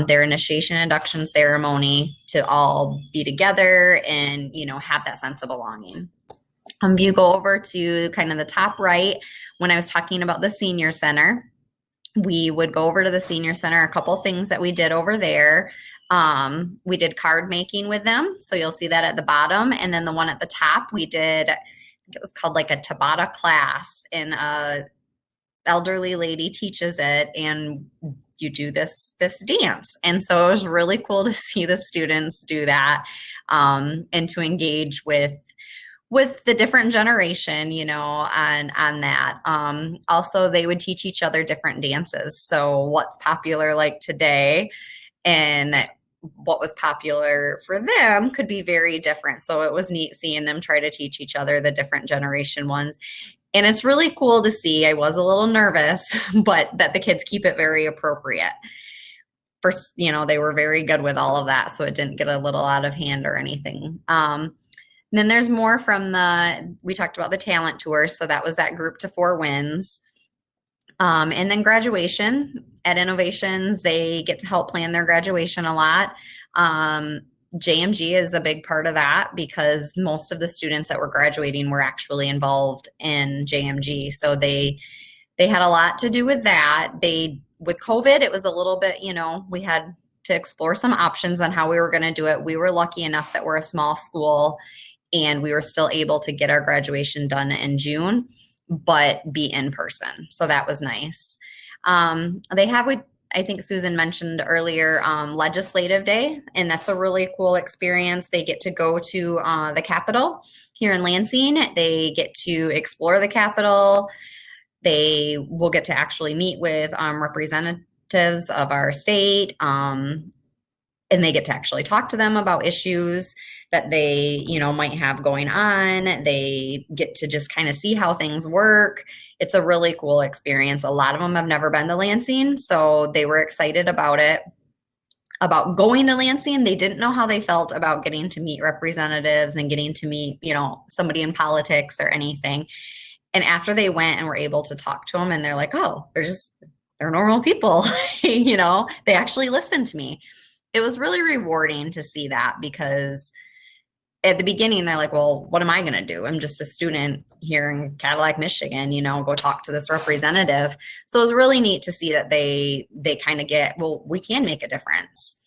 their initiation induction ceremony to all be together and, have that sense of belonging. If you go over to kind of the top right, when I was talking about the senior center, we would go over to the senior center, a couple things that we did over there. We did card making with them. So you'll see that at the bottom. And then the one at the top, we did, I think it was called like a Tabata class, and a elderly lady teaches it, and you do this dance. And so it was really cool to see the students do that, and to engage with the different generation, on that. Also, they would teach each other different dances. So what's popular like today and what was popular for them could be very different. So it was neat seeing them try to teach each other the different generation ones. And it's really cool to see. I was a little nervous, but that the kids keep it very appropriate. First, they were very good with all of that, so it didn't get a little out of hand or anything. Then there's more from we talked about the talent tours. So that was that group to 4 wins. And then graduation at Innovations, they get to help plan their graduation a lot. JMG is a big part of that because most of the students that were graduating were actually involved in JMG. So they had a lot to do with that. With COVID, it was a little bit, we had to explore some options on how we were going to do it. We were lucky enough that we're a small school, and we were still able to get our graduation done in June, but be in person. So that was nice. They have I think Susan mentioned earlier, Legislative Day, and that's a really cool experience. They get to go to the Capitol here in Lansing. They get to explore the Capitol. They will get to actually meet with representatives of our state, and they get to actually talk to them about issues that they, might have going on. They get to just kind of see how things work. It's a really cool experience. A lot of them have never been to Lansing, so they were excited about it. About going to Lansing, they didn't know how they felt about getting to meet representatives and getting to meet, somebody in politics or anything. And after they went and were able to talk to them, and they're like, oh, they're normal people. They actually listened to me. It was really rewarding to see that, because at the beginning they're like, well, what am I going to do? I'm just a student here in Cadillac, Michigan, go talk to this representative. So it was really neat to see that they kind of get, well, we can make a difference.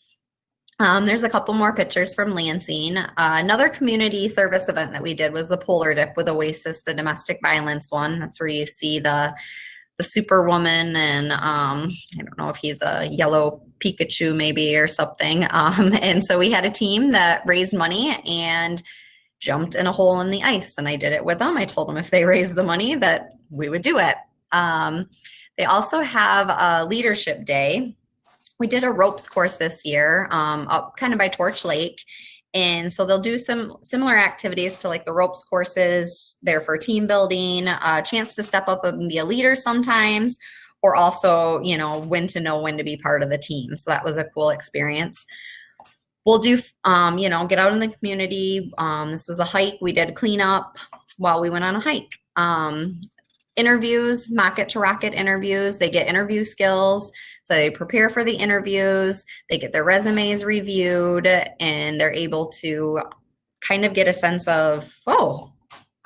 There's a couple more pictures from Lansing. Another community service event that we did was the Polar Dip with Oasis, the domestic violence one. That's where you see the Superwoman, and I don't know if he's a yellow Pikachu maybe or something. And so we had a team that raised money and jumped in a hole in the ice, and I did it with them. I told them if they raised the money that we would do it. They also have a leadership day. We did a ropes course this year up kind of by Torch Lake. And so they'll do some similar activities to like the ropes courses. They're for team building, a chance to step up and be a leader sometimes, or also, when to know when to be part of the team. So that was a cool experience. We'll do, get out in the community. This was a hike. We did cleanup while we went on a hike. Interviews, mock it to rocket interviews. They get interview skills. So they prepare for the interviews, they get their resumes reviewed, and they're able to kind of get a sense of, oh,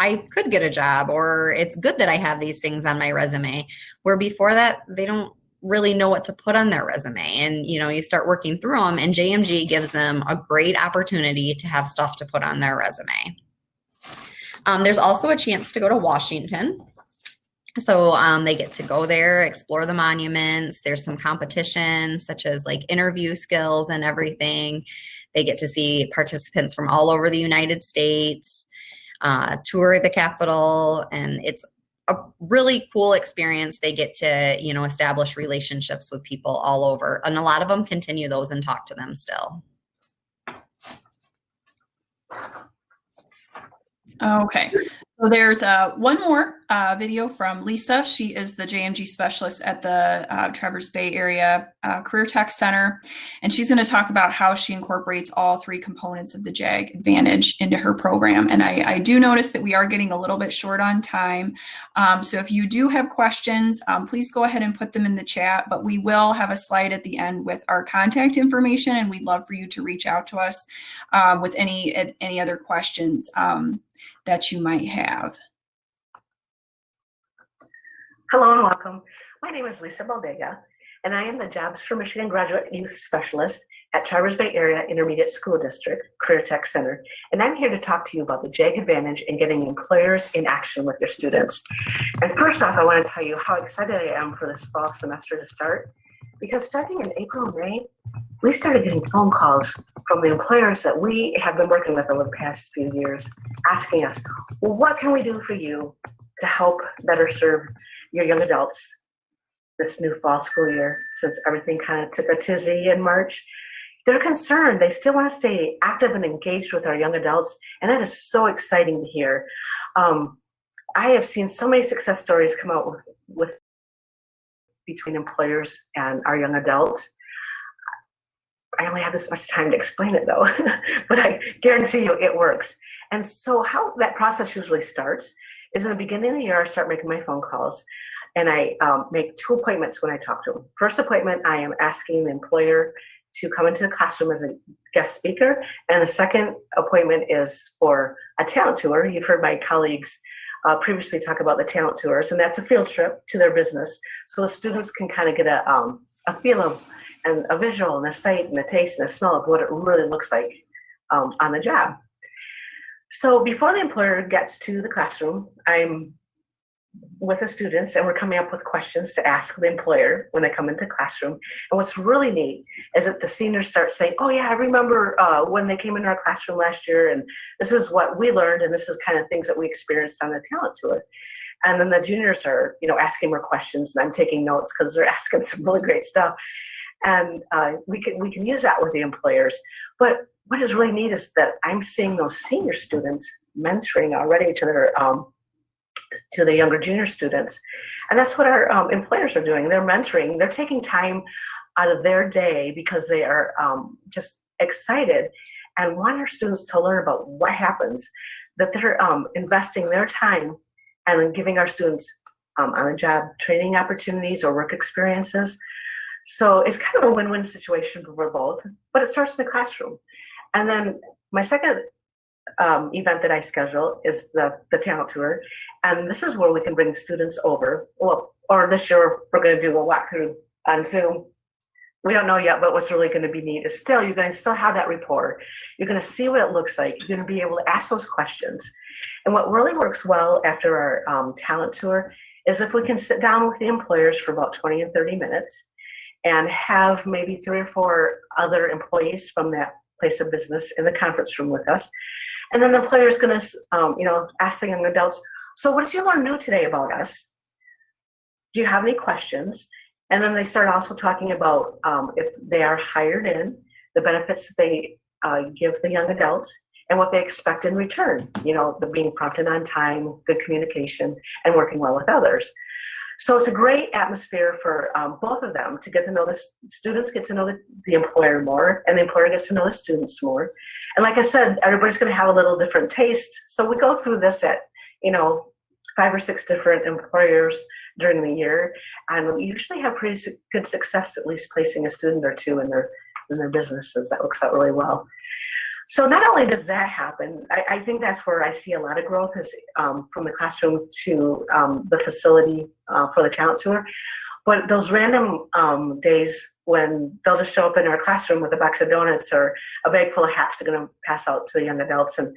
I could get a job, or it's good that I have these things on my resume. Where before that, they don't really know what to put on their resume. And, you start working through them, and JMG gives them a great opportunity to have stuff to put on their resume. There's also a chance to go to Washington. So they get to go there, explore the monuments. There's some competitions such as like interview skills and everything. They get to see participants from all over the United States, tour the Capitol, and it's a really cool experience. They get to, establish relationships with people all over, and a lot of them continue those and talk to them still. Okay, so there's one more video from Lisa. She is the JMG specialist at the Traverse Bay Area Career Tech Center, and she's going to talk about how she incorporates all three components of the JAG Advantage into her program. And I do notice that we are getting a little bit short on time. So if you do have questions, please go ahead and put them in the chat, but we will have a slide at the end with our contact information, and we'd love for you to reach out to us with any other questions that you might have. Hello and welcome. My name is Lisa Baldega, and I am the Jobs for Michigan Graduate Youth Specialist at Traverse Bay Area Intermediate School District Career Tech Center. And I'm here to talk to you about the JAG Advantage and getting employers in action with your students. And first off, I want to tell you how excited I am for this fall semester to start, because starting in April and May, we started getting phone calls from the employers that we have been working with over the past few years, asking us, well, what can we do for you to help better serve your young adults this new fall school year, since everything kind of took a tizzy in March? They're concerned. They still want to stay active and engaged with our young adults, and that is so exciting to hear. I have seen so many success stories come out with between employers and our young adults. I only have this much time to explain it though, but I guarantee you it works. And so how that process usually starts is in the beginning of the year, I start making my phone calls, and I make 2 appointments when I talk to them. First appointment, I am asking the employer to come into the classroom as a guest speaker. And the second appointment is for a talent tour. You've heard my colleagues previously talk about the talent tours, and that's a field trip to their business. So the students can kind of get a feel of, and a visual and a sight and a taste and a smell of what it really looks like on the job. So before the employer gets to the classroom, I'm with the students, and we're coming up with questions to ask the employer when they come into the classroom. And what's really neat is that the seniors start saying, oh yeah, I remember when they came into our classroom last year, and this is what we learned, and this is kind of things that we experienced on the talent tour. And then the juniors are, asking more questions, and I'm taking notes because they're asking some really great stuff. And we can use that with the employers. But what is really neat is that I'm seeing those senior students mentoring already to their to the younger junior students. And that's what our employers are doing. They're mentoring. They're taking time out of their day because they are just excited and want our students to learn about what happens, that they're investing their time and giving our students on-the-job training opportunities or work experiences. So it's kind of a win-win situation for both, but it starts in the classroom. And then my second event that I schedule is the talent tour. And this is where we can bring students over. Well, or this year we're going to do a walkthrough on Zoom. We don't know yet, but what's really going to be neat is you're going to still have that rapport. You're going to see what it looks like. You're going to be able to ask those questions. And what really works well after our talent tour is if we can sit down with the employers for about 20 and 30 minutes and have maybe 3 or 4 other employees from that place of business in the conference room with us. And then the employer is going to, ask the young adults, so what did you learn new today about us? Do you have any questions? And then they start also talking about if they are hired in, the benefits that they give the young adults and what they expect in return. The being prompt and on time, good communication, and working well with others. So it's a great atmosphere for both of them to get to know the students, get to know the employer more, and the employer gets to know the students more. And like I said, everybody's going to have a little different taste. So we go through this at, 5 or 6 different employers during the year, and we usually have pretty good success at least placing a student or 2 in their businesses. That works out really well. So not only does that happen, I think that's where I see a lot of growth is from the classroom to the facility for the talent tour. But those random days when they'll just show up in our classroom with a box of donuts or a bag full of hats they're going to pass out to the young adults. And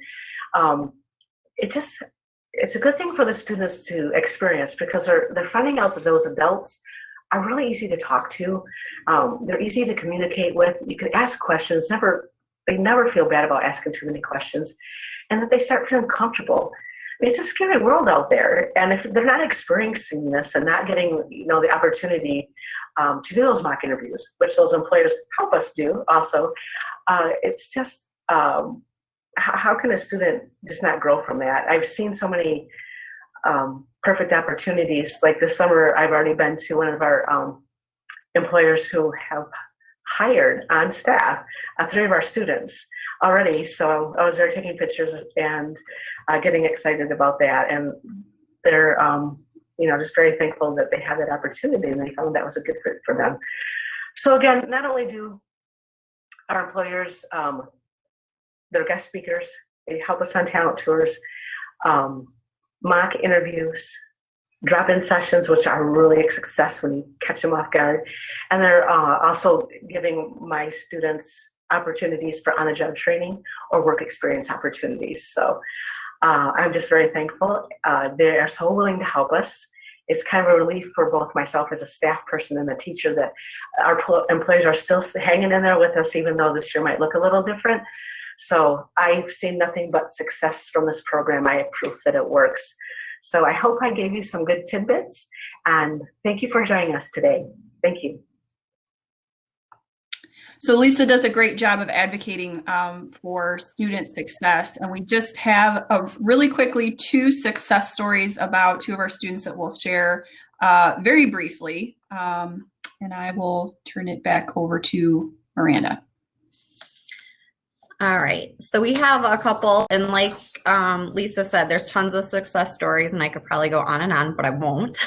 it's a good thing for the students to experience because they're finding out that those adults are really easy to talk to. They're easy to communicate with. You can ask questions. They never feel bad about asking too many questions, and that they start feeling comfortable. I mean, it's a scary world out there, and if they're not experiencing this and not getting the opportunity to do those mock interviews, which those employers help us do also, it's just how can a student just not grow from that? I've seen so many perfect opportunities. Like this summer, I've already been to one of our employers who have hired on staff 3 of our students already. So I was there taking pictures and getting excited about that. And they're, just very thankful that they had that opportunity and they found that was a good fit for them. So again, not only do our employers, they're guest speakers, they help us on talent tours, mock interviews, drop-in sessions, which are really a success when you catch them off guard. And they're also giving my students opportunities for on-the-job training or work experience opportunities. So I'm just very thankful. They are so willing to help us. It's kind of a relief for both myself as a staff person and a teacher that our employees are still hanging in there with us, even though this year might look a little different. So I've seen nothing but success from this program. I have proof that it works. So I hope I gave you some good tidbits, and thank you for joining us today. Thank you. So Lisa does a great job of advocating for student success. And we just have really quickly 2 success stories about 2 of our students that we'll share very briefly. And I will turn it back over to Miranda. All right, so we have a couple, and like Lisa said, there's tons of success stories, and I could probably go on and on, but I won't.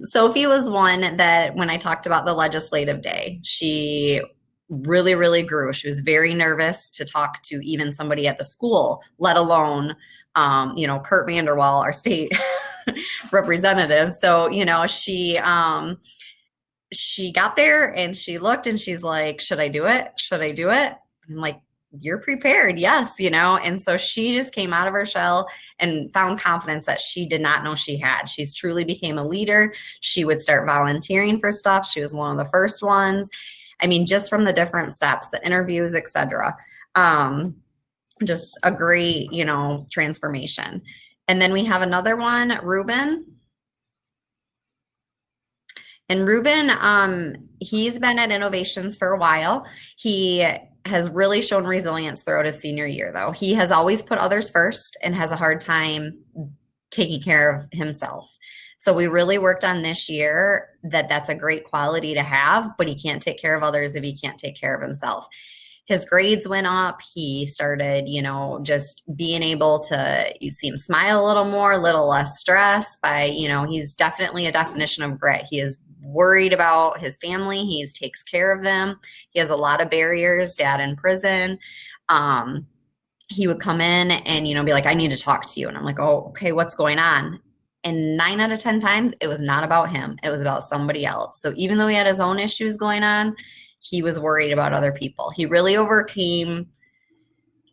Sophie was one that when I talked about the legislative day, she really, really grew. She was very nervous to talk to even somebody at the school, let alone, Kurt Vanderwall, our state representative. So, she got there and she looked and she's like, should I do it? Should I do it? I'm like, you're prepared. Yes. And so she just came out of her shell and found confidence that she did not know she had. She's truly became a leader. She would start volunteering for stuff. She was one of the first ones. I mean, just from the different steps, the interviews, etc. Just a great, transformation. And then we have another one, Ruben. And Ruben, he's been at Innovations for a while. He has really shown resilience throughout his senior year, though. He has always put others first and has a hard time taking care of himself. So we really worked on this year that's a great quality to have, but he can't take care of others if he can't take care of himself. His grades went up. He started, just being able to, you see him smile a little more, a little less stress by, he's definitely a definition of grit. He is worried about his family. He takes care of them. He has a lot of barriers, dad in prison. He would come in and, be like, I need to talk to you. And I'm like, oh, okay, what's going on? And 9 out of 10 times, it was not about him. It was about somebody else. So even though he had his own issues going on, he was worried about other people. He really overcame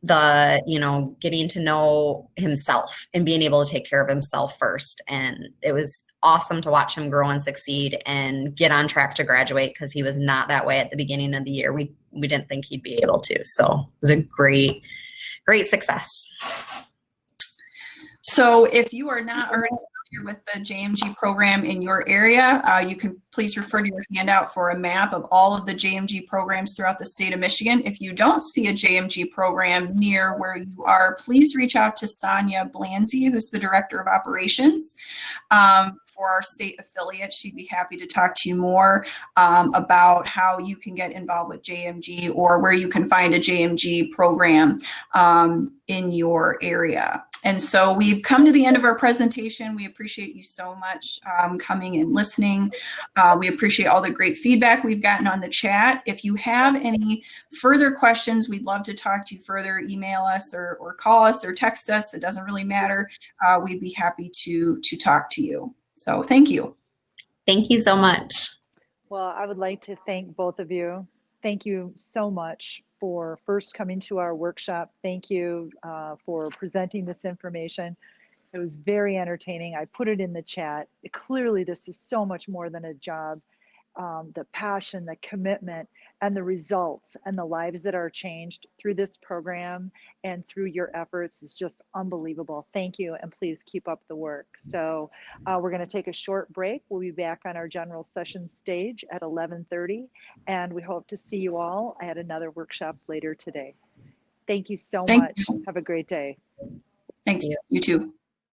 the, getting to know himself and being able to take care of himself first. And it was awesome to watch him grow and succeed and get on track to graduate, because he was not that way at the beginning of the year. We didn't think he'd be able to. So it was a great success. So if you are not already familiar with the JMG program in your area, you can please refer to your handout for a map of all of the JMG programs throughout the state of Michigan. If you don't see a JMG program near where you are, please reach out to Sonia Blanzy, who's the Director of Operations for our state affiliate. She'd be happy to talk to you more about how you can get involved with JMG or where you can find a JMG program in your area. And so we've come to the end of our presentation. We appreciate you so much coming and listening. We appreciate all the great feedback we've gotten on the chat. If you have any further questions, we'd love to talk to you further. Email us or call us or text us. It doesn't really matter. We'd be happy to talk to you. So thank you. Thank you so much. Well, I would like to thank both of you. Thank you so much for first coming to our workshop. Thank you for presenting this information. It was very entertaining. I put it in the chat. Clearly, this is so much more than a job. The passion, the commitment, and the results and the lives that are changed through this program and through your efforts is just unbelievable. Thank you, and please keep up the work. So we're going to take a short break. We'll be back on our general session stage at 11:30, and we hope to see you all at another workshop later today. Thank you so much. Have a great day. Thanks. You too.